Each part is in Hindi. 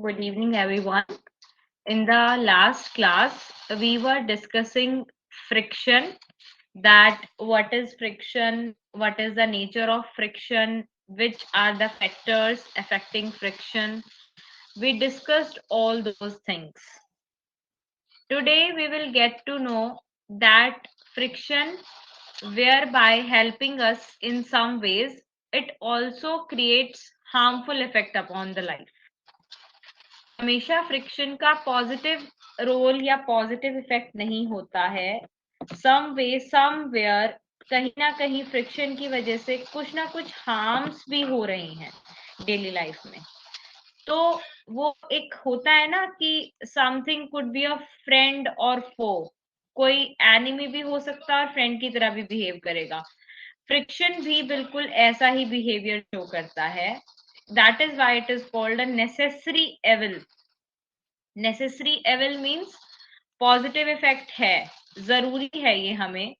Good evening, everyone. In the last class, we were discussing friction, that what is friction, what is the nature of friction, which are the factors affecting friction. We discussed all those things. Today, we will get to know that friction, whereby helping us in some ways, it also creates harmful effect upon the life. हमेशा फ्रिक्शन का पॉजिटिव रोल या पॉजिटिव इफेक्ट नहीं होता है. सम वे समवेयर कहीं ना कहीं फ्रिक्शन की वजह से कुछ ना कुछ हार्म्स भी हो रहे हैं डेली लाइफ में. तो वो एक होता है ना कि something could be a friend और फो. कोई एनिमी भी हो सकता है और फ्रेंड की तरह भी बिहेव करेगा. फ्रिक्शन भी बिल्कुल ऐसा ही बिहेवियर शो करता है. That is why it is called a necessary evil. Necessary evil means positive effect है, जरूरी है ये हमें.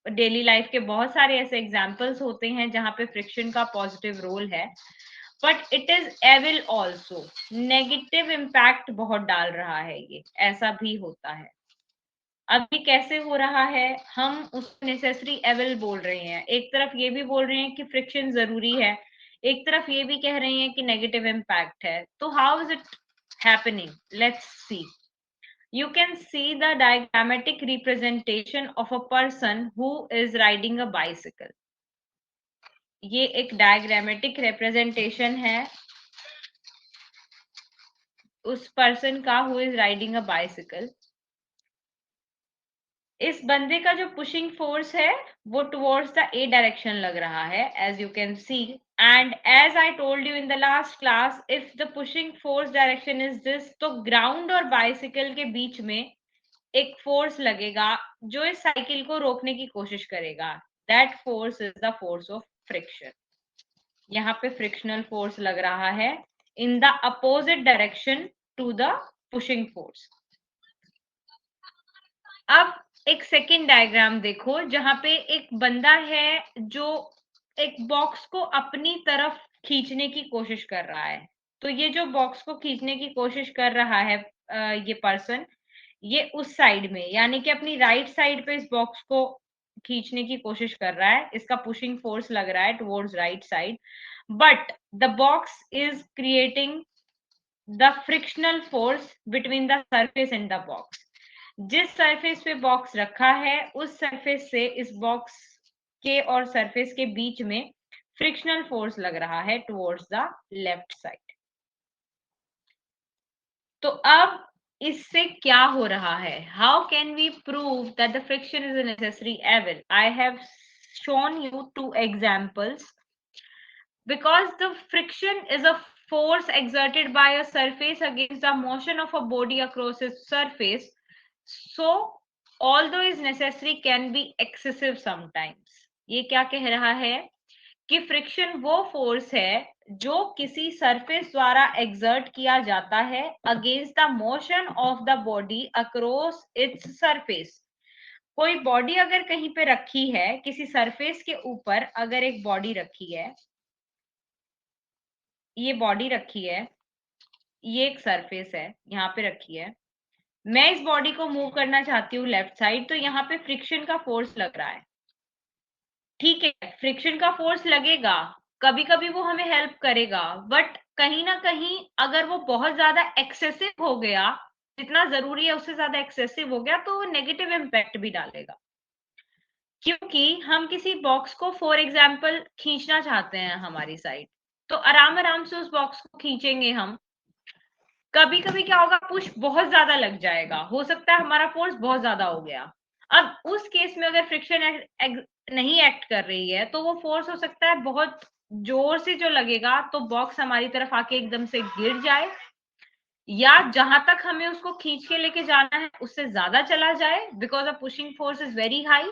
डेली लाइफ के बहुत सारे ऐसे एग्जाम्पल्स होते हैं जहां पे फ्रिक्शन का पॉजिटिव रोल है, but it is evil also. Negative impact बहुत डाल रहा है ये, ऐसा भी होता है. अभी कैसे हो रहा है, हम उस नेसेसरी एविल बोल रहे हैं. एक तरफ ये भी बोल रहे हैं कि फ्रिक्शन जरूरी है, एक तरफ ये भी कह रहे हैं कि नेगेटिव इम्पैक्ट है. तो how is it happening? Let's see. You can see the diagrammatic representation of a person who is riding a bicycle. ये एक diagrammatic representation है उस person का who is riding a bicycle. इस बंदे का जो पुशिंग फोर्स है वो टुवर्ड्स द ए डायरेक्शन लग रहा है, as you can see. And as I told you in the last class, if the pushing force direction is this, तो ग्राउंड और बाइसिकल के बीच में एक फोर्स लगेगा जो इस साइकिल को रोकने की कोशिश करेगा. That force is the force of friction. यहाँ पे फ्रिक्शनल फोर्स लग रहा है in the opposite direction to the pushing force. अब एक सेकेंड डायग्राम देखो जहां पे एक बंदा है जो एक बॉक्स को अपनी तरफ खींचने की कोशिश कर रहा है. तो ये जो बॉक्स को खींचने की कोशिश कर रहा है ये पर्सन, ये उस साइड में यानी कि अपनी राइट साइड पे इस बॉक्स को खींचने की कोशिश कर रहा है. इसका पुशिंग फोर्स लग रहा है towards right side, but the box is creating the frictional force between the surface and the box. जिस सरफेस पे बॉक्स रखा है उस सरफेस से इस बॉक्स के और सरफेस के बीच में फ्रिक्शनल फोर्स लग रहा है टुवर्ड्स द लेफ्ट साइड. तो अब इससे क्या हो रहा है, how can we prove that the friction is a necessary evil? I have shown you two examples. Because the friction is a force exerted by a surface against the motion of a body across its surface, so although is necessary can be excessive sometimes. ये क्या कह रहा है कि फ्रिक्शन वो फोर्स है जो किसी सरफेस द्वारा एक्सर्ट किया जाता है against the motion of the body across its surface. कोई बॉडी अगर कहीं पे रखी है, किसी सरफेस के ऊपर अगर एक बॉडी रखी है, ये बॉडी रखी है, ये एक सरफेस है यहाँ पे रखी है, मैं इस बॉडी को मूव करना चाहती हूँ लेफ्ट साइड, तो यहाँ पे फ्रिक्शन का फोर्स लग रहा है. ठीक है, फ्रिक्शन का फोर्स लगेगा, कभी कभी वो हमें हेल्प करेगा, बट कहीं ना कहीं अगर वो बहुत ज्यादा एक्सेसिव हो गया, जितना जरूरी है उससे ज्यादा एक्सेसिव हो गया, तो वो नेगेटिव इम्पैक्ट भी डालेगा. क्योंकि हम किसी बॉक्स को फॉर एग्जाम्पल खींचना चाहते हैं हमारी साइड, तो आराम आराम से उस बॉक्स को खींचेंगे हम. कभी कभी क्या होगा, पुश बहुत ज्यादा लग जाएगा, हो सकता है हमारा फोर्स बहुत ज्यादा हो गया. अब उस केस में अगर फ्रिक्शन नहीं एक्ट कर रही है, तो वो फोर्स हो सकता है बहुत जोर से जो लगेगा, तो बॉक्स हमारी तरफ आके एकदम से गिर जाए, या जहां तक हमें उसको खींच के लेके जाना है उससे ज्यादा चला जाए, because the pushing force is very high,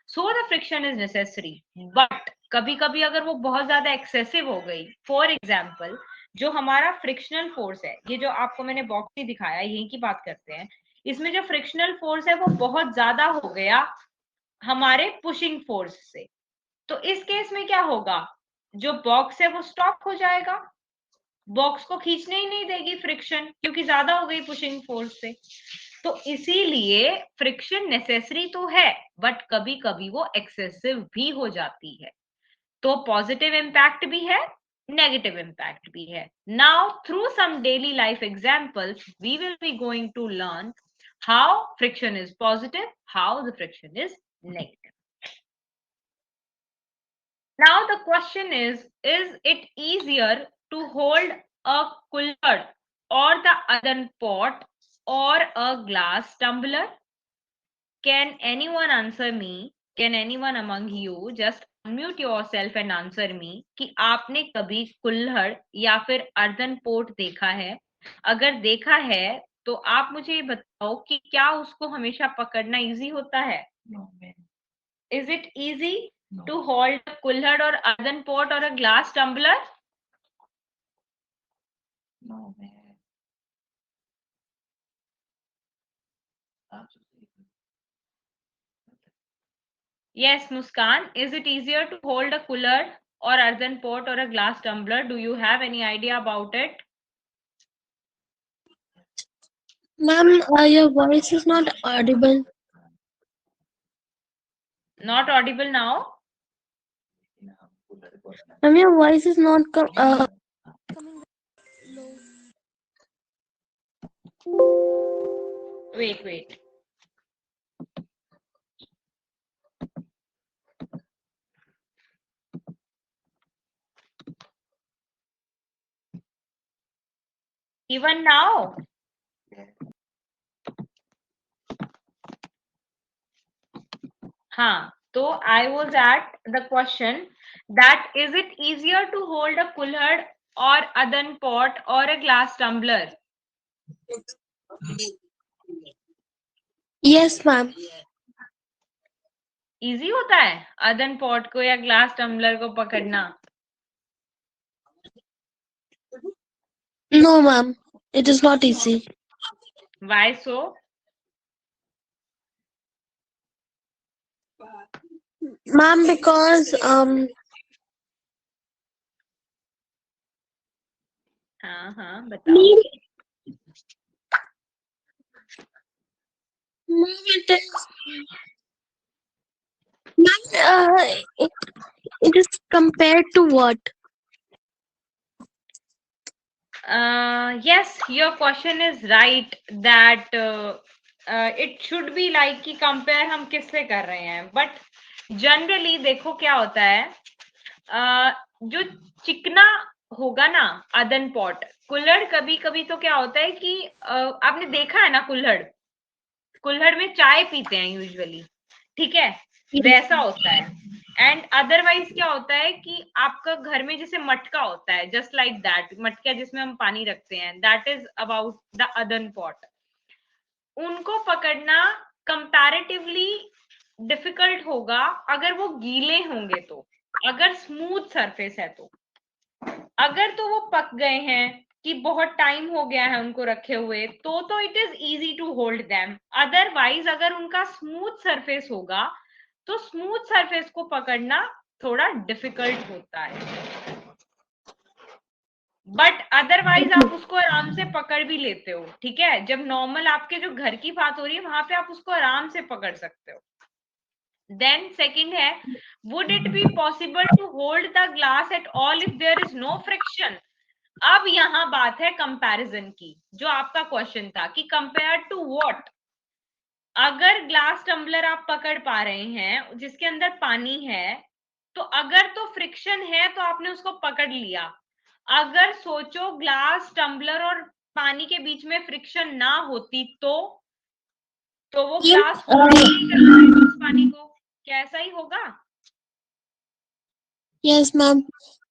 so the friction is necessary. But कभी कभी अगर वो बहुत ज्यादा एक्सेसिव हो गई, फॉर एग्जाम्पल जो हमारा फ्रिक्शनल फोर्स है, ये जो आपको मैंने बॉक्स ही दिखाया, यही की बात करते हैं, इसमें जो फ्रिक्शनल फोर्स है वो बहुत ज्यादा हो गया हमारे पुशिंग फोर्स से, तो इस केस में क्या होगा, जो बॉक्स है वो स्टॉप हो जाएगा. बॉक्स को खींचने ही नहीं देगी फ्रिक्शन, क्योंकि ज्यादा हो गई पुशिंग फोर्स से। तो इसीलिए फ्रिक्शन नेसेसरी तो है, बट कभी कभी वो एक्सेसिव भी हो जाती है। तो पॉजिटिव इम्पैक्ट भी है, नेगेटिव इम्पैक्ट भी है। Now through some daily life examples we will be going to learn how friction is positive, how the friction is negative. Now the question is it easier to hold a cooler or the earthen pot or a glass tumbler? Can anyone answer me? Can anyone among you just unmute yourself and answer me कि आपने कभी कुल्हड़ या फिर अर्धन पोट देखा है? अगर देखा है तो आप मुझे ये बताओ कि क्या उसको हमेशा पकड़ना इजी होता है? Is it easy to hold a kullad or earthen pot or a glass tumbler? No, man. Absolutely. Yes, Muskan. Is it easier to hold a kullad or earthen pot or a glass tumbler? Do you have any idea about it? Ma'am, your voice is not audible. Not audible now? Ma'am, your voice is not coming low. Wait. Even now? हाँ, तो I was at the question that is it easier to hold a kullad or earthen pot or a glass tumbler? Yes, ma'am. Easy होता है अदन पॉट को या ग्लास टम्बलर को पकड़ना? No, ma'am. It is not easy. Why so? Ma'am, because हाँ बताओ. ma'am, it is. Ma'am, it is compared to what? Yes, your question is right that it should be like कि compare हम किससे कर रहे हैं, but generally देखो क्या होता है, जो चिकना होगा ना अदन पॉट, कुल्हड़ कभी कभी तो क्या होता है कि आपने देखा है ना कुल्हड़ में चाय पीते हैं यूजुअली, ठीक है, वैसा होता है. एंड अदरवाइज क्या होता है कि आपका घर में जैसे मटका होता है, जस्ट लाइक दैट, मटका जिसमें हम पानी रखते हैं, दैट इज अबाउट द अदन पॉट. उनको पकड़ना कंपैरेटिवली डिफिकल्ट होगा अगर वो गीले होंगे, तो अगर स्मूथ सरफेस है तो. अगर तो वो पक गए हैं कि बहुत टाइम हो गया है उनको रखे हुए, तो it is easy to hold them. Otherwise अगर उनका स्मूथ सरफेस होगा तो स्मूथ सरफेस को पकड़ना थोड़ा डिफिकल्ट होता है, बट अदरवाइज आप उसको आराम से पकड़ भी लेते हो. ठीक है, जब नॉर्मल आपके जो घर की बात हो रही है वहां पे आप उसको आराम से पकड़ सकते हो. देन सेकंड है, would it be possible to hold the glass at all if there is no friction? अब यहाँ बात है कंपैरिजन की, जो आपका क्वेश्चन था कि कंपेयर टू व्हाट. अगर ग्लास टम्बलर आप पकड़ पा रहे हैं जिसके अंदर पानी है, तो अगर तो फ्रिक्शन है तो आपने उसको पकड़ लिया. अगर सोचो ग्लास टम्बलर और पानी के बीच में फ्रिक्शन ना होती तो वो ग्लास होल्ड ही नहीं कर पाएगा उस पानी को. क्या ऐसा ही होगा? Yes, ma'am.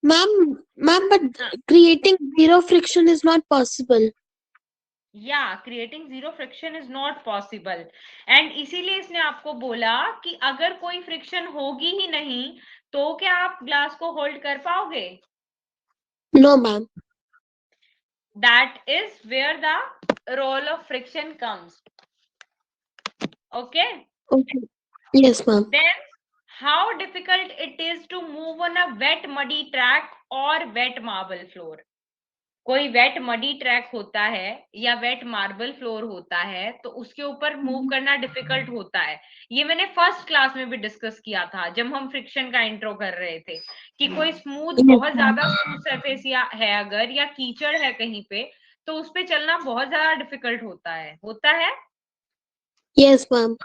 Ma'am, but creating zero friction is not possible. या creating zero friction is not possible. And इसीलिए इसने आपको बोला कि अगर कोई फ्रिक्शन होगी ही नहीं तो क्या आप ग्लास को होल्ड कर पाओगे? No, ma'am. That is where the role of friction comes. Okay. Okay. Yes, ma'am. Then how difficult it is to move on a wet muddy track और वेट मार्बल फ्लोर? कोई वेट मडी ट्रैक होता है या वेट मार्बल फ्लोर होता है तो उसके ऊपर मूव करना डिफिकल्ट होता है। ये मैंने फर्स्ट क्लास में भी डिस्कस किया था जब हम फ्रिक्शन का इंट्रो कर रहे थे कि कोई स्मूथ Yes, बहुत ma'am. ज्यादा स्मूथ सरफेस या है अगर या कीचड़ है कहीं पे तो उस पे चलना बहुत ज्यादा डिफिकल्ट होता है। Yes, ma'am.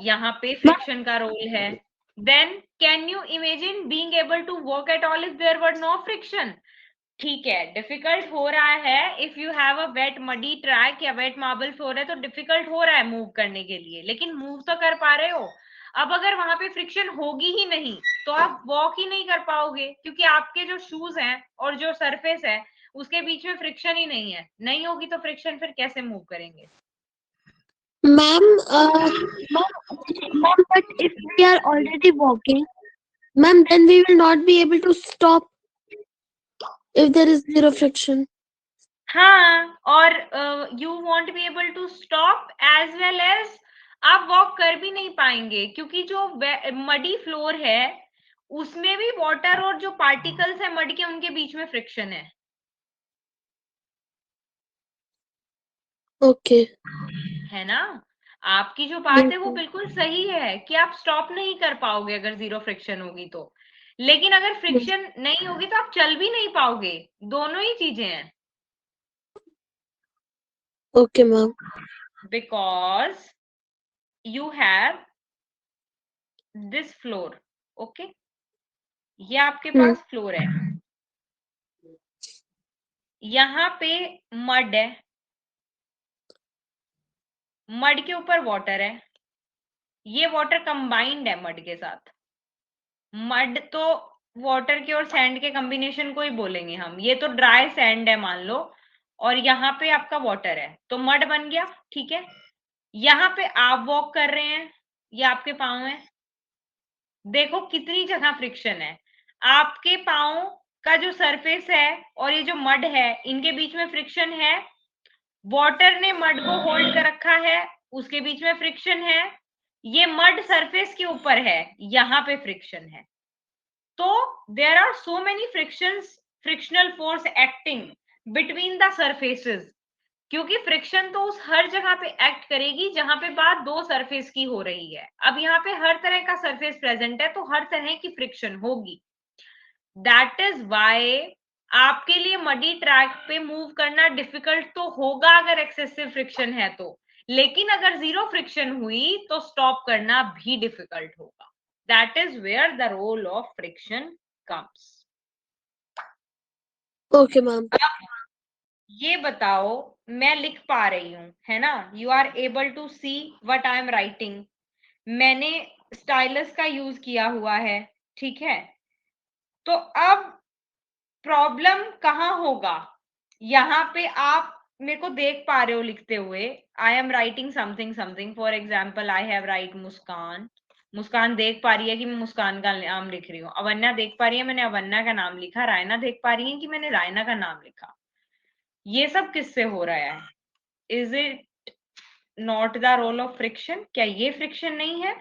यहाँ पे Ma'am, फ्रिक्शन का रोल है। Then can you imagine being able to walk at all if there were no friction? ठीक है, डिफिकल्ट हो रहा है if you have a wet muddy track या वेट मार्बल फ्लोर है तो डिफिकल्ट हो रहा है मूव करने के लिए, लेकिन मूव तो कर पा रहे हो। अब अगर वहां पे फ्रिक्शन होगी ही नहीं तो आप वॉक ही नहीं कर पाओगे क्योंकि आपके जो शूज हैं और जो सरफेस है उसके बीच में फ्रिक्शन ही नहीं होगी तो फ्रिक्शन फिर कैसे मूव करेंगे? ma'am, ma'am, but if we are already walking, ma'am, then we will not be able to stop if there is zero friction. हाँ, और you won't be able to stop as well as आप वॉक कर भी नहीं पाएंगे क्योंकि जो मडी फ्लोर है उसमें भी वाटर और जो पार्टिकल्स है मड के उनके बीच में फ्रिक्शन है। Okay. है ना? आपकी जो बात Yes, है वो ma'am. बिल्कुल सही है कि आप स्टॉप नहीं कर पाओगे अगर जीरो फ्रिक्शन होगी तो, लेकिन अगर Yes. फ्रिक्शन नहीं होगी तो आप चल भी नहीं पाओगे। दोनों ही चीजें हैं। Okay, ma'am. Because you have this floor. Okay, ये आपके Hmm. पास फ्लोर है, यहाँ पे मड है, मड के ऊपर वाटर है, ये वाटर कंबाइंड है मड के साथ। मड तो वाटर के और सैंड के कॉम्बिनेशन को ही बोलेंगे हम, ये तो ड्राई सैंड है मान लो, और यहाँ पे आपका वाटर है तो मड बन गया। ठीक है, यहाँ पे आप वॉक कर रहे हैं, ये आपके पाँव है, देखो कितनी जगह फ्रिक्शन है। आपके पाँव का जो सरफेस है और ये जो मड है इनके बीच में फ्रिक्शन है, वाटर ने मड को होल्ड कर रखा है, उसके बीच में फ्रिक्शन है, ये मड सरफेस के ऊपर है, यहाँ पे फ्रिक्शन है। तो there are so many frictional force acting between the surfaces, क्योंकि फ्रिक्शन तो उस हर जगह पे एक्ट करेगी जहां पे बात दो सरफेस की हो रही है। अब यहाँ पे हर तरह का सरफेस प्रेजेंट है तो हर तरह की फ्रिक्शन होगी। दैट इज वाई आपके लिए मडी ट्रैक पे मूव करना डिफिकल्ट तो होगा अगर एक्सेसिव फ्रिक्शन है तो, लेकिन अगर जीरो फ्रिक्शन हुई तो स्टॉप करना भी डिफिकल्ट होगा। That is where the role of friction comes. Okay, ma'am. ये बताओ, मैं लिख पा रही हूं है ना, you are able to see what I am writing, मैंने स्टाइलस का यूज किया हुआ है। ठीक है, तो अब प्रॉब्लम कहाँ होगा? यहाँ पे आप मेरे को देख पा रहे हो लिखते हुए, I am writing something something, for example I have write muskaan. मुस्कान देख पा रही है कि मैं मुस्कान का नाम लिख रही हूँ, अवन्या देख पा रही है मैंने अवन्या का नाम लिखा, रायना देख पा रही है कि मैंने रायना का नाम लिखा। ये सब किससे हो रहा है? Is it not the role of friction? क्या ये फ्रिक्शन नहीं है?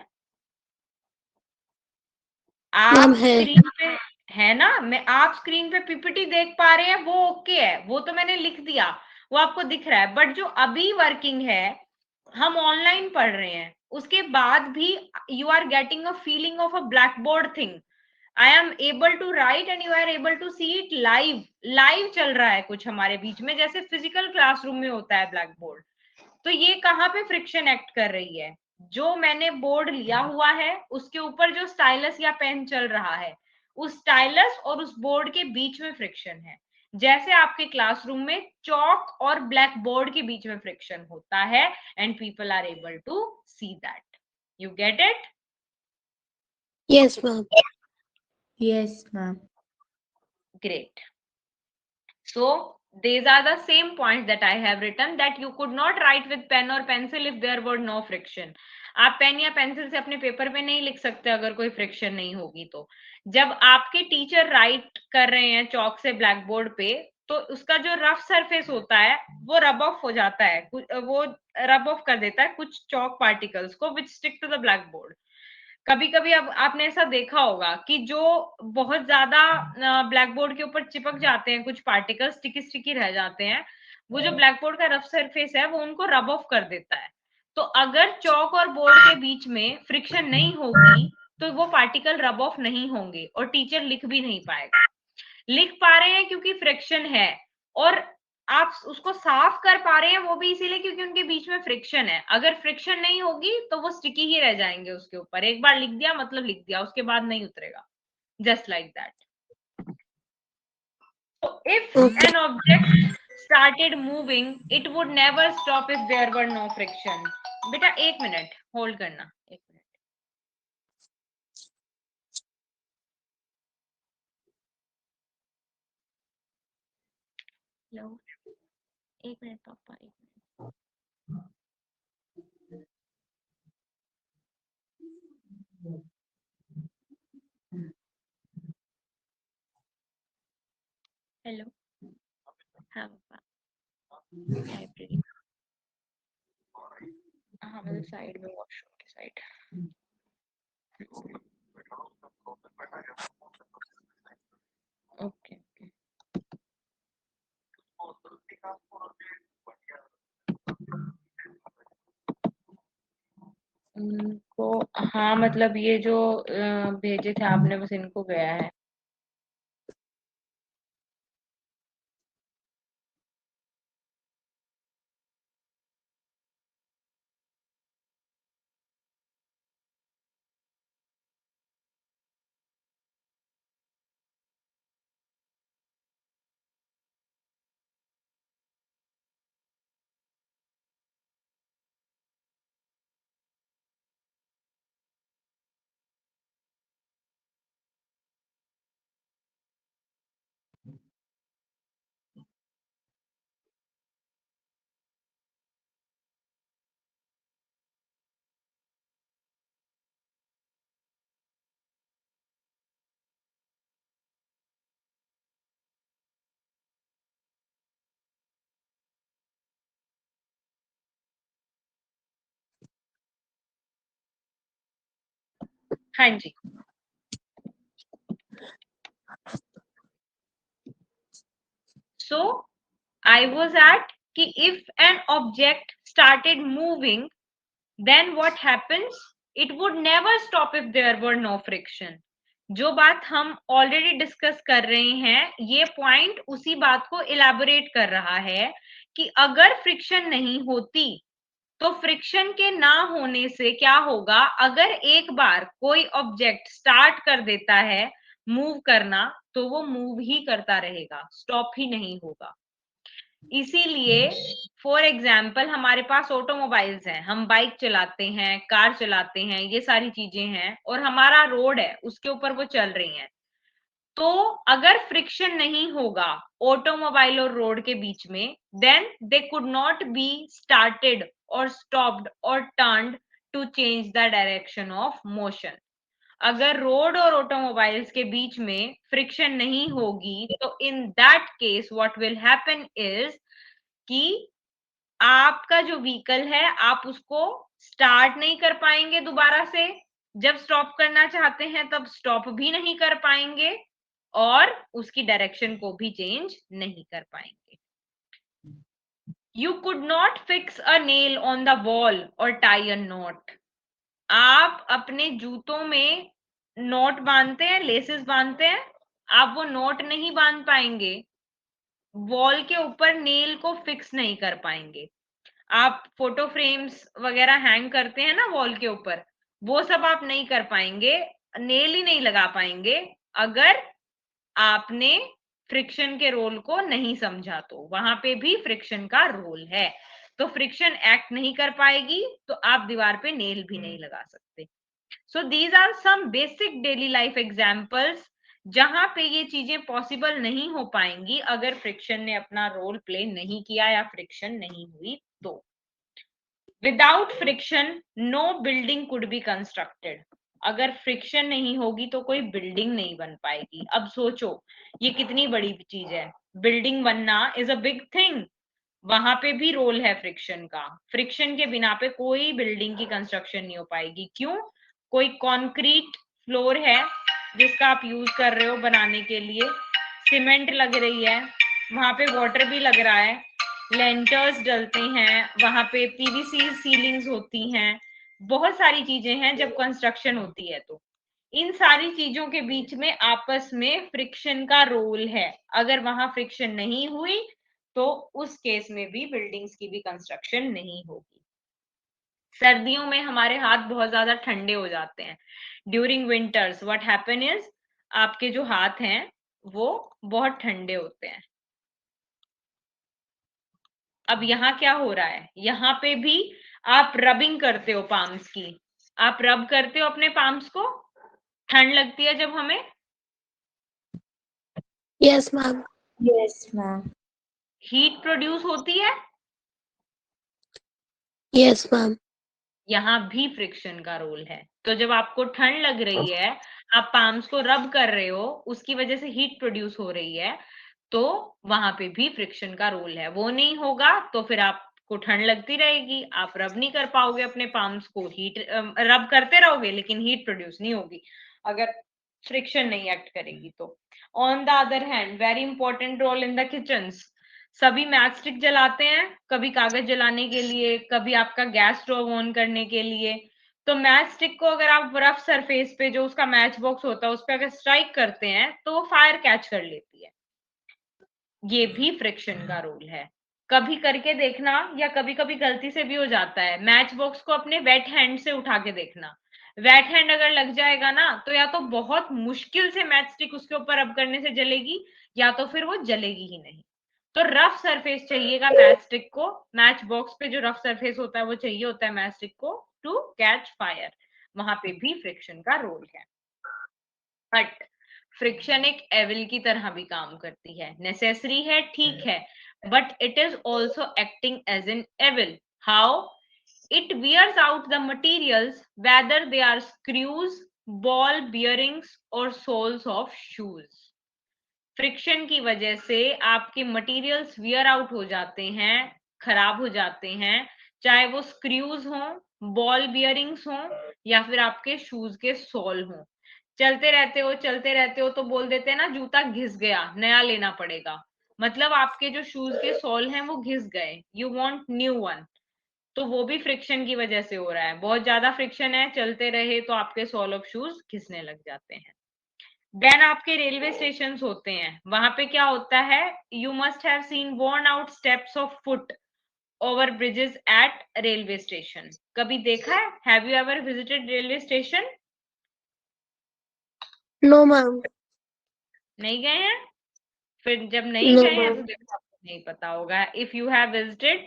Ma'am, आप hai. स्क्रीन पे है ना, मैं आप स्क्रीन पे पीपीटी देख पा रहे हैं वो ओके है, वो तो मैंने लिख दिया, वो आपको दिख रहा है, बट जो अभी वर्किंग है हम ऑनलाइन पढ़ रहे हैं उसके बाद भी you are getting a feeling of a black board thing. I am able to write and you are able to see it live, live चल रहा है कुछ हमारे बीच में जैसे फिजिकल क्लासरूम में होता है ब्लैक बोर्ड। तो ये कहाँ पे फ्रिक्शन एक्ट कर रही है? जो मैंने बोर्ड लिया हुआ है उसके ऊपर जो स्टाइलस या पेन चल रहा है उस स्टाइलस और उस बोर्ड के बीच में फ्रिक्शन है, जैसे आपके क्लासरूम में चौक और ब्लैक बोर्ड के बीच में फ्रिक्शन होता है and people are able to see that. You get it? Yes, ma'am. Yes, ma'am. Great. So these are the same points that I have written, that you could not write with pen or pencil if there were no friction. आप पेन या पेंसिल से अपने पेपर पे नहीं लिख सकते अगर कोई फ्रिक्शन नहीं होगी तो। जब आपके टीचर राइट कर रहे हैं चौक से ब्लैक बोर्ड पे तो उसका जो रफ सरफेस होता है वो रब ऑफ हो जाता है, वो रब ऑफ कर देता है कुछ चौक पार्टिकल्स को which stick to the black board. कभी कभी अब आपने ऐसा देखा होगा कि जो बहुत ज्यादा ब्लैक बोर्ड के ऊपर चिपक जाते हैं, कुछ पार्टिकल्स स्टिकी स्टिकी रह जाते हैं, वो जो ब्लैक बोर्ड का रफ सरफेस है वो उनको रब ऑफ कर देता है। तो अगर चौक और बोर्ड के बीच में फ्रिक्शन नहीं होगी तो वो पार्टिकल रब ऑफ नहीं होंगे और टीचर लिख भी नहीं पाएगा। लिख पा रहे हैं क्योंकि फ्रिक्शन है, और आप उसको साफ कर पा रहे हैं वो भी इसीलिए क्योंकि उनके बीच में फ्रिक्शन है। अगर फ्रिक्शन नहीं होगी तो वो स्टिकी ही रह जाएंगे उसके ऊपर। एक बार लिख दिया मतलब लिख दिया, उसके बाद नहीं उतरेगा। Just like that. So if Okay. an object started moving, it would never stop if there were no friction. बेटा एक मिनट होल्ड करना, एक मिनट। लो, एक मिनट पापा, एक मिनट। हेलो, हाँ पापा, लाइब्रेरी, हाँ मतलब साइड में, वॉशरूम के साइड। Okay okay. इनको, हाँ मतलब ये जो भेजे थे आपने बस इनको गया है। हाँ जी। So I was at कि if an object started moving, then what happens? It would never stop if there were no friction. जो बात हम ऑलरेडी डिस्कस कर रहे हैं, ये पॉइंट उसी बात को इलैबोरेट कर रहा है कि अगर फ्रिक्शन नहीं होती तो फ्रिक्शन के ना होने से क्या होगा? अगर एक बार कोई ऑब्जेक्ट स्टार्ट कर देता है मूव करना तो वो मूव ही करता रहेगा, स्टॉप ही नहीं होगा। इसीलिए फॉर एग्जाम्पल हमारे पास ऑटोमोबाइल्स हैं, हम बाइक चलाते हैं, कार चलाते हैं, ये सारी चीजें हैं, और हमारा रोड है उसके ऊपर वो चल रही हैं। तो अगर फ्रिक्शन नहीं होगा ऑटोमोबाइल और रोड के बीच में, then they could not be started और स्टॉप्ड और turned to change the direction of motion. अगर रोड और ऑटोमोबाइल्स के बीच में फ्रिक्शन नहीं होगी तो in that case what will happen is कि आपका जो व्हीकल है आप उसको स्टार्ट नहीं कर पाएंगे दोबारा से, जब स्टॉप करना चाहते हैं तब स्टॉप भी नहीं कर पाएंगे, और उसकी डायरेक्शन को भी चेंज नहीं कर पाएंगे। You could not fix a nail on the wall और टाई अ नॉट। आप अपने जूतों में नॉट बांधते हैं, लेसेस बांधते हैं, आप वो नॉट नहीं बांध पाएंगे, वॉल के ऊपर नेल को फिक्स नहीं कर पाएंगे। आप फोटो फ्रेम्स वगैरह हैंग करते हैं ना वॉल के ऊपर, वो सब आप नहीं कर पाएंगे, नेल ही नहीं लगा पाएंगे अगर आपने फ्रिक्शन के रोल को नहीं समझा। तो वहां पे भी फ्रिक्शन का रोल है, तो फ्रिक्शन एक्ट नहीं कर पाएगी तो आप दीवार पे नेल भी नहीं लगा सकते। So these are some basic daily life examples जहां पे ये चीजें पॉसिबल नहीं हो पाएंगी अगर फ्रिक्शन ने अपना रोल प्ले नहीं किया या फ्रिक्शन नहीं हुई तो। Without friction no building could be constructed. अगर फ्रिक्शन नहीं होगी तो कोई बिल्डिंग नहीं बन पाएगी। अब सोचो ये कितनी बड़ी चीज है, बिल्डिंग बनना इज अ बिग थिंग, वहां पे भी रोल है फ्रिक्शन का। फ्रिक्शन के बिना पे कोई बिल्डिंग की कंस्ट्रक्शन नहीं हो पाएगी। क्यों? कोई कंक्रीट फ्लोर है जिसका आप यूज कर रहे हो बनाने के लिए, सीमेंट लग रही है, वहां पे वाटर भी लग रहा है, लेंटर्स डलते हैं, वहां पे पीवीसी सीलिंग्स होती हैं, बहुत सारी चीजें हैं जब कंस्ट्रक्शन होती है। तो इन सारी चीजों के बीच में आपस में फ्रिक्शन का रोल है। अगर वहां फ्रिक्शन नहीं हुई तो उस केस में भी बिल्डिंग्स की भी कंस्ट्रक्शन नहीं होगी। सर्दियों में हमारे हाथ बहुत ज्यादा ठंडे हो जाते हैं। During winters what happen is, आपके जो हाथ हैं वो बहुत ठंडे होते हैं। अब यहाँ क्या हो रहा है, यहाँ पे भी आप रबिंग करते हो पाम्स की, आप रब करते हो अपने पाम्स को, ठंड लगती है जब हमें, Yes, ma'am. Yes, ma'am. Heat produce होती है, Yes, ma'am. यहाँ भी फ्रिक्शन का रोल है। तो जब आपको ठंड लग रही है, आप पाम्स को रब कर रहे हो, उसकी वजह से हीट प्रोड्यूस हो रही है, तो वहां पे भी फ्रिक्शन का रोल है। वो नहीं होगा तो फिर आपको ठंड लगती रहेगी, आप रब नहीं कर पाओगे अपने पाम्स को, हीट रब करते रहोगे लेकिन हीट प्रोड्यूस नहीं होगी अगर फ्रिक्शन नहीं एक्ट करेगी तो। On the other hand, very important role in the kitchens, सभी मैच स्टिक जलाते हैं, कभी कागज जलाने के लिए, कभी आपका गैस स्टोव ऑन करने के लिए। तो मैच स्टिक को अगर आप रफ सरफेस पे जो उसका मैच बॉक्स होता है उस पर अगर स्ट्राइक करते हैं तो वो फायर कैच कर लेती है। ये भी फ्रिक्शन का रोल है। कभी करके देखना, या कभी कभी गलती से भी हो जाता है, मैच बॉक्स को अपने वेट हैंड से उठा के देखना, वेट हैंड अगर लग जाएगा ना तो या तो बहुत मुश्किल से मैच स्टिक उसके ऊपर रब करने से जलेगी, या तो फिर वो जलेगी ही नहीं। तो रफ सरफेस चाहिएगा मैच स्टिक को, मैच बॉक्स पे जो रफ सरफेस होता है वो चाहिए होता है मैच स्टिक को टू कैच फायर, वहां पे भी फ्रिक्शन का रोल है। बट फ्रिक्शन एक एविल की तरह भी काम करती है, नेसेसरी है ठीक है, but it is also acting as an evil. How? It wears out the materials, whether they are screws, ball bearings or soles of shoes. Friction की वजह से आपके मटेरियल्स वियर आउट हो जाते हैं, खराब हो जाते हैं, चाहे वो स्क्रूज हों, बॉल बियरिंग्स हों, या फिर आपके शूज के सोल हों। चलते रहते हो तो बोल देते हैं ना, जूता घिस गया, नया लेना पड़ेगा। मतलब आपके जो शूज के सोल हैं वो घिस गए, यू वांट न्यू वन। तो वो भी फ्रिक्शन की वजह से हो रहा है, बहुत ज्यादा फ्रिक्शन है, चलते रहे तो आपके सोल ऑफ शूज घिसने लग जाते हैं। देन आपके रेलवे स्टेशन होते हैं, वहां पे क्या होता है, you must have seen worn out steps of foot over bridges eight railway station. कभी देखा है, have you ever visited railway station? No, ma'am. नहीं गए हैं? फिर जब नहीं No, गए हैं तो ma'am. देखो आपको नहीं पता होगा। इफ यू हैव विजिटेड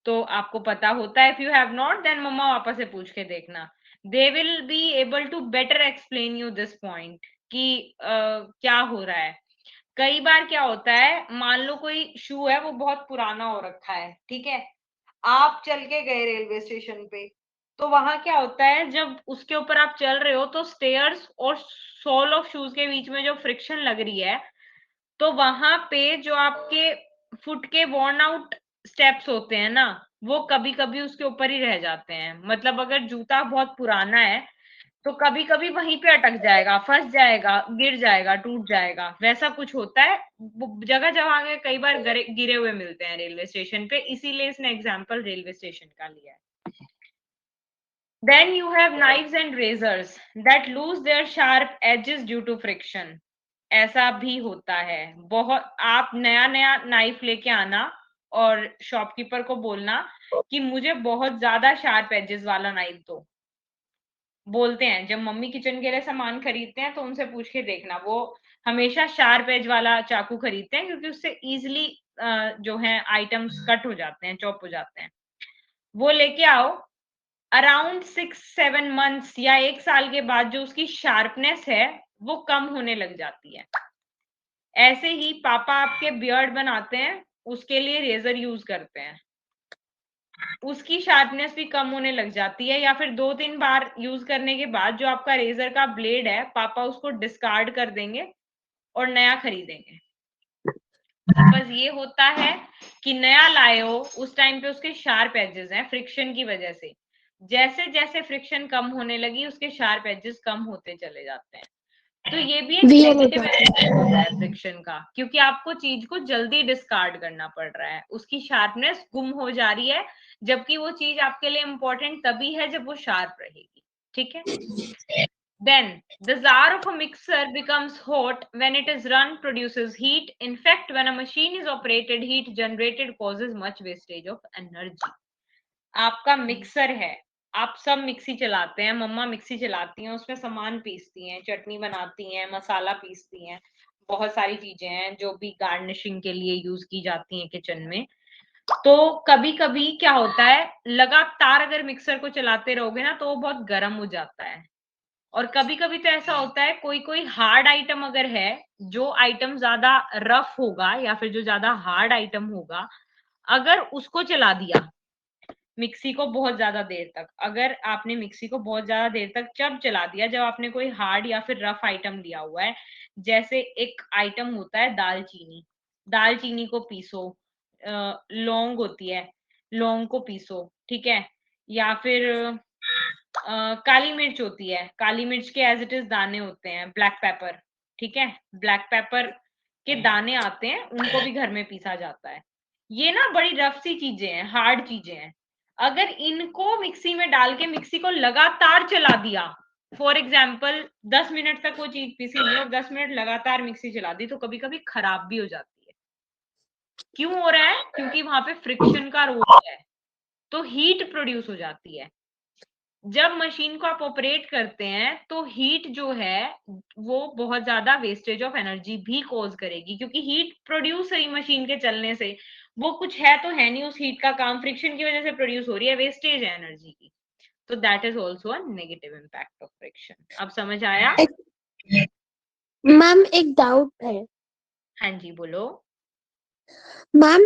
तो आपको पता होता है, if you have not then मम्मा पापा से पूछ के देखना, they will be able to better explain you this point कि क्या हो रहा है। कई बार क्या होता है, मान लो कोई शू है वो बहुत पुराना हो रखा है, ठीक है, आप चल के गए रेलवे स्टेशन पे, तो वहां क्या होता है, जब उसके ऊपर आप चल रहे हो तो स्टेयर्स और सोल ऑफ शूज के बीच में जो फ्रिक्शन लग रही है, तो वहां पे जो आपके फुट के worn आउट स्टेप्स होते हैं ना, वो कभी कभी उसके ऊपर ही रह जाते हैं। मतलब अगर जूता बहुत पुराना है तो कभी कभी वहीं पे अटक जाएगा, फंस जाएगा, गिर जाएगा, टूट जाएगा, वैसा कुछ होता है। जगह जगह के कई बार गिरे हुए मिलते हैं रेलवे स्टेशन पे, इसीलिए इसने एग्जाम्पल रेलवे स्टेशन का लिया है। Then you have knives and razors that lose their sharp edges due to friction. ऐसा भी होता है बहुत। आप नया नया नाइफ लेके आना और शॉपकीपर को बोलना कि मुझे बहुत ज्यादा शार्प एजेस वाला नाइफ दो। बोलते हैं जब मम्मी किचन के लिए सामान खरीदते हैं तो उनसे पूछ के देखना, वो हमेशा शार्प एज वाला चाकू खरीदते हैं क्योंकि उससे इजिली जो है आइटम्स कट हो जाते हैं, चॉप हो जाते हैं। वो लेके आओ। अराउंड 6-7 मंथ्स या 1 साल के बाद जो उसकी शार्पनेस है वो कम होने लग जाती है। ऐसे ही पापा आपके बियर्ड बनाते हैं, उसके लिए रेजर यूज करते हैं, उसकी शार्पनेस भी कम होने लग जाती है, या फिर 2-3 बार यूज करने के बाद जो आपका रेजर का ब्लेड है पापा उसको डिस्कार्ड कर देंगे और नया खरीदेंगे। बस ये होता है कि नया लाए हो, उस टाइम पे उसके शार्प एजेस हैं फ्रिक्शन की वजह से, जैसे जैसे फ्रिक्शन कम होने लगी उसके शार्प एजेस कम होते चले जाते हैं। तो ये भी एक Wear हो नेगेटिव जाती है। एस्पेक्ट होता है फ्रिक्शन का, क्योंकि आपको चीज को जल्दी डिस्कार्ड करना पड़ रहा है, उसकी शार्पनेस गुम हो जा रही है, जबकि वो चीज आपके लिए इंपॉर्टेंट तभी है जब वो शार्प रहेगी। ठीक है। Then the jar of a mixer becomes hot when it is run, produces heat. In fact, when a machine is operated, heat generated causes much wastage of energy. आपका मिक्सर है, आप सब मिक्सी चलाते हैं, मम्मा मिक्सी चलाती हैं, उसमें सामान पीसती हैं, चटनी बनाती हैं, मसाला पीसती हैं, बहुत सारी चीजें हैं जो भी गार्निशिंग के लिए यूज की जाती हैं किचन में। तो कभी कभी क्या होता है, लगातार अगर मिक्सर को चलाते रहोगे ना तो वो बहुत गर्म हो जाता है। और कभी कभी तो ऐसा होता है, कोई कोई हार्ड आइटम अगर है, जो आइटम ज्यादा रफ होगा या फिर जो ज्यादा हार्ड आइटम होगा, अगर उसको चला दिया मिक्सी को बहुत ज्यादा देर तक, अगर आपने मिक्सी को बहुत ज्यादा देर तक जब चला दिया, जब आपने कोई हार्ड या फिर रफ आइटम लिया हुआ है, जैसे एक आइटम होता है दालचीनी, दालचीनी को पीसो, लौंग होती है, लौंग को पीसो, ठीक है, या फिर काली मिर्च होती है, काली मिर्च के एज इट इज दाने होते हैं, ब्लैक पेपर, ठीक है, ब्लैक पेपर के दाने आते हैं, उनको भी घर में पीसा जाता है। ये ना बड़ी रफ सी चीजें हैं, हार्ड चीजें हैं, अगर इनको मिक्सी में डाल के मिक्सी को लगातार चला दिया, फॉर एग्जाम्पल 10 मिनट तक वो चीज पीसी हुई और 10 मिनट लगातार मिक्सी चला दी, तो कभी कभी खराब भी हो जाती है। क्यों हो रहा है? क्योंकि वहां पे फ्रिक्शन का रोल है, तो हीट प्रोड्यूस हो जाती है। जब मशीन को आप ऑपरेट करते हैं तो हीट जो है वो बहुत ज्यादा वेस्टेज ऑफ एनर्जी भी कॉज करेगी, क्योंकि हीट प्रोड्यूस हुई मशीन के चलने से, वो कुछ है तो है नहीं, उस हीट का काम फ्रिक्शन की वजह से प्रोड्यूस हो रही है, वेस्टेज है एनर्जी की। तो that is also a negative impact of friction. अब समझ आया? मैम एक डाउट है। हाँ जी बोलो। मैम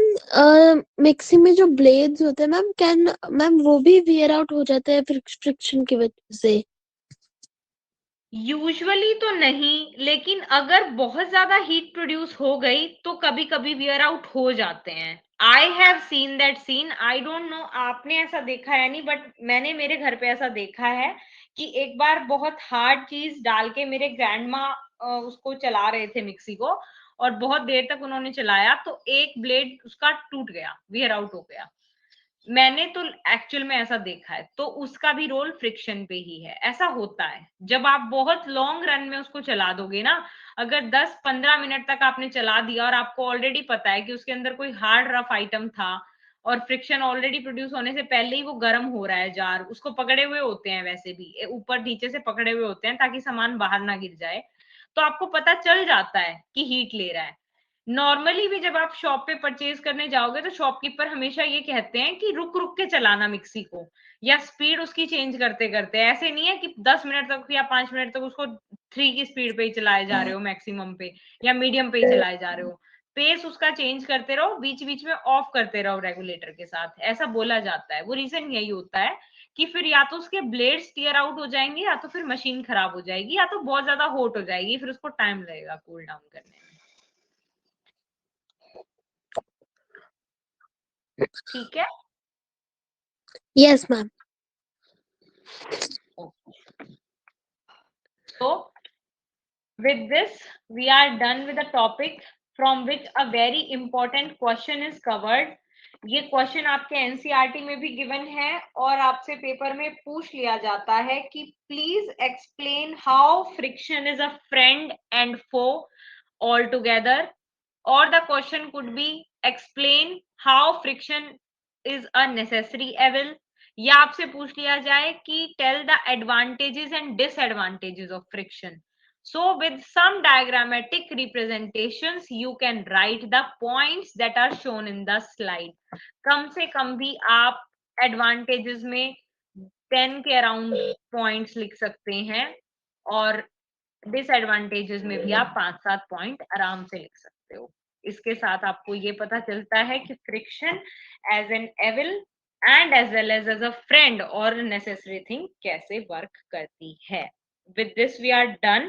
मिक्सी में जो ब्लेड्स होते हैं मैम वो भी वियर आउट हो जाते हैं फ्रिक्शन की वजह से? यूजुअली तो नहीं, लेकिन अगर बहुत ज्यादा हीट प्रोड्यूस हो गई तो कभी कभी वियर आउट हो जाते हैं। I have seen that scene, I don't know आपने ऐसा देखा है नहीं, बट मैंने मेरे घर पे ऐसा देखा है कि एक बार बहुत हार्ड चीज डाल के मेरे ग्रैंडमा उसको चला रहे थे मिक्सी को, और बहुत देर तक उन्होंने चलाया तो एक ब्लेड उसका टूट गया, वियर आउट हो गया। मैंने तो एक्चुअल में ऐसा देखा है, तो उसका भी रोल फ्रिक्शन पे ही है। ऐसा होता है जब आप बहुत लॉन्ग रन में उसको चला दोगे ना, अगर 10-15 मिनट तक आपने चला दिया और आपको ऑलरेडी पता है कि उसके अंदर कोई हार्ड रफ आइटम था और फ्रिक्शन ऑलरेडी प्रोड्यूस होने से पहले ही वो गर्म हो रहा है, जार उसको पकड़े हुए होते हैं, वैसे भी ऊपर नीचे से पकड़े हुए होते हैं ताकि सामान बाहर ना गिर जाए, तो आपको पता चल जाता है कि हीट ले रहा है। नॉर्मली भी जब आप शॉप पे परचेज करने जाओगे तो शॉपकीपर हमेशा ये कहते हैं कि रुक रुक के चलाना मिक्सी को, या स्पीड उसकी चेंज करते करते। ऐसे नहीं है कि 10 मिनट तक या 5 मिनट तक उसको 3 की स्पीड पे ही चलाए जा रहे हो मैक्सिमम पे, या मीडियम पे ही चलाए जा रहे हो। पेस उसका चेंज करते रहो, बीच बीच में ऑफ करते रहो रेगुलेटर के साथ, ऐसा बोला जाता है। वो रीजन यही होता है कि फिर या तो उसके ब्लेड्स टीयर आउट हो जाएंगे, या तो फिर मशीन खराब हो जाएगी, या तो बहुत ज्यादा हॉट हो जाएगी, फिर उसको टाइम लगेगा कूल डाउन करने में। ठीक है। Yes ma'am. So, with this, we are done with the topic from which a very important question is covered. ये क्वेश्चन आपके एनसीईआरटी में भी गिवन है और आपसे पेपर में पूछ लिया जाता है कि please explain how friction is a friend and foe all together, और the question could be explain how friction is a necessary evil, या आपसे पूछ लिया जाए कि tell the advantages and disadvantages of friction. So with some diagrammatic representations, you can write the points that are shown in the slide. कम से कम भी आप advantages में 10 के अराउंड पॉइंट्स लिख सकते हैं, और डिसएडवांटेजेस में भी आप 5-7 पॉइंट आराम से लिख सकते हो। इसके साथ आपको ये पता चलता है कि friction as an evil and as well as a friend और नेसेसरी थिंग कैसे वर्क करती है। With this we are done.